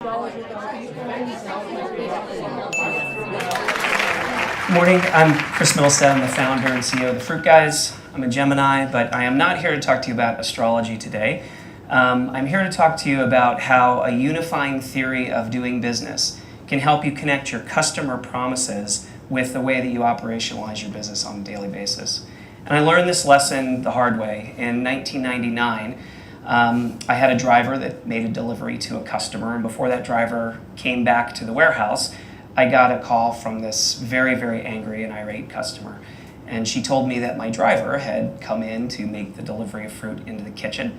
Morning, I'm Chris Mittelstaedt. I'm the founder and CEO of the FruitGuys. I'm a Gemini, but I am not here to talk to you about astrology today. I'm here to talk to you about how a unifying theory of doing business can help you connect your customer promises with the way that you operationalize your business on a daily basis. And I learned this lesson the hard way. In 1999, I had a driver that made a delivery to a customer, and before that driver came back to the warehouse, I got a call from this very, very angry and irate customer. And she told me that my driver had come in to make the delivery of fruit into the kitchen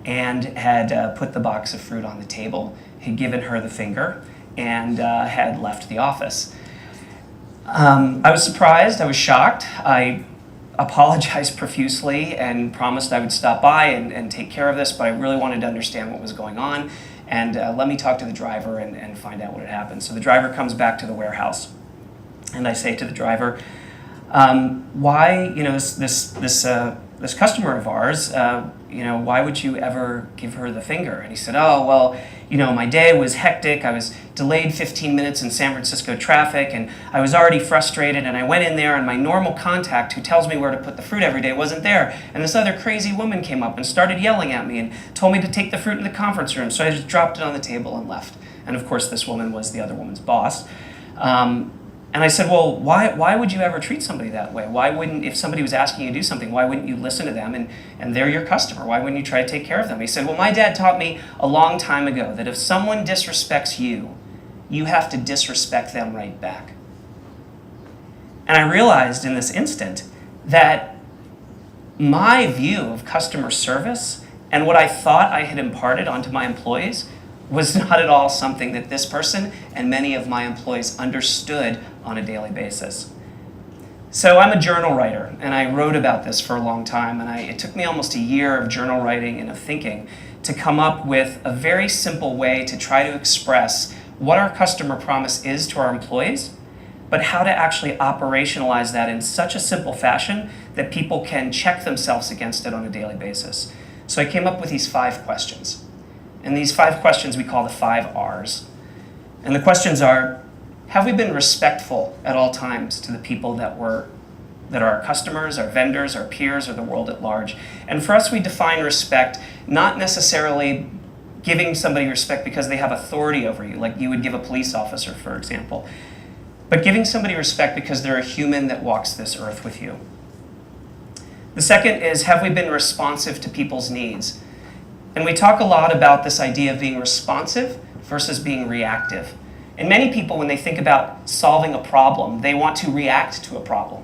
and had put the box of fruit on the table, had given her the finger, and had left the office. I was surprised, I was shocked. I apologized profusely and promised I would stop by and take care of this, but I really wanted to understand what was going on, and let me talk to the driver and find out what had happened. So the driver comes back to the warehouse, and I say to the driver, why, this customer of ours, why would you ever give her the finger? And he said, oh, well, my day was hectic. I was delayed 15 minutes in San Francisco traffic, and I was already frustrated, and I went in there, and my normal contact who tells me where to put the fruit every day wasn't there, and this other crazy woman came up and started yelling at me and told me to take the fruit in the conference room, so I just dropped it on the table and left. And of course, this woman was the other woman's boss. And I said, well, why would you ever treat somebody that way? Why wouldn't, if somebody was asking you to do something, why wouldn't you listen to them and they're your customer? Why wouldn't you try to take care of them? He said, well, my dad taught me a long time ago that if someone disrespects you, you have to disrespect them right back. And I realized in this instant that my view of customer service and what I thought I had imparted onto my employees was not at all something that this person and many of my employees understood on a daily basis. So I'm a journal writer, and I wrote about this for a long time, and it took me almost a year of journal writing and of thinking to come up with a very simple way to try to express what our customer promise is to our employees, but how to actually operationalize that in such a simple fashion that people can check themselves against it on a daily basis. So I came up with these 5 questions. And these 5 questions we call the 5 R's. And the questions are, have we been respectful at all times to the people that are our customers, our vendors, our peers, or the world at large? And for us, we define respect not necessarily giving somebody respect because they have authority over you, like you would give a police officer, for example, but giving somebody respect because they're a human that walks this earth with you. The second is, have we been responsive to people's needs? And we talk a lot about this idea of being responsive versus being reactive. And many people, when they think about solving a problem, they want to react to a problem.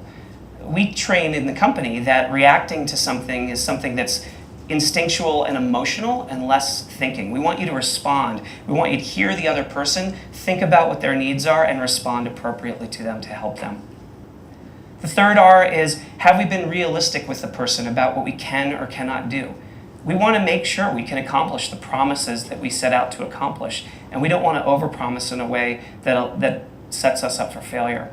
We train in the company that reacting to something is something that's instinctual and emotional and less thinking. We want you to respond. We want you to hear the other person, think about what their needs are, and respond appropriately to them to help them. The third R is, have we been realistic with the person about what we can or cannot do? We want to make sure we can accomplish the promises that we set out to accomplish, and we don't want to overpromise in a way that sets us up for failure.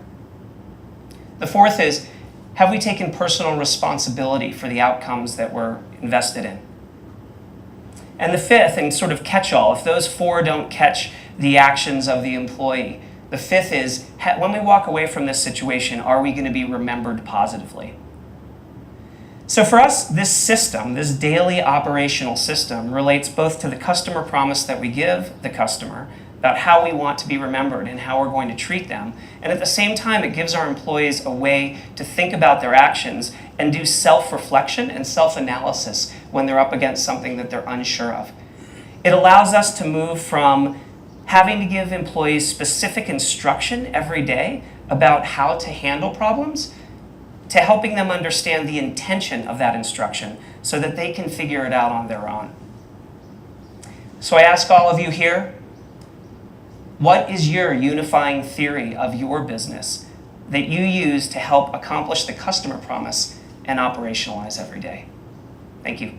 The fourth is, have we taken personal responsibility for the outcomes that we're invested in? And the fifth, and sort of catch-all, if those 4 don't catch the actions of the employee, the fifth is, when we walk away from this situation, are we going to be remembered positively? So for us, this system, this daily operational system, relates both to the customer promise that we give the customer about how we want to be remembered and how we're going to treat them. And at the same time, it gives our employees a way to think about their actions and do self-reflection and self-analysis when they're up against something that they're unsure of. It allows us to move from having to give employees specific instruction every day about how to handle problems to helping them understand the intention of that instruction so that they can figure it out on their own. So I ask all of you here, what is your unifying theory of your business that you use to help accomplish the customer promise and operationalize every day? Thank you.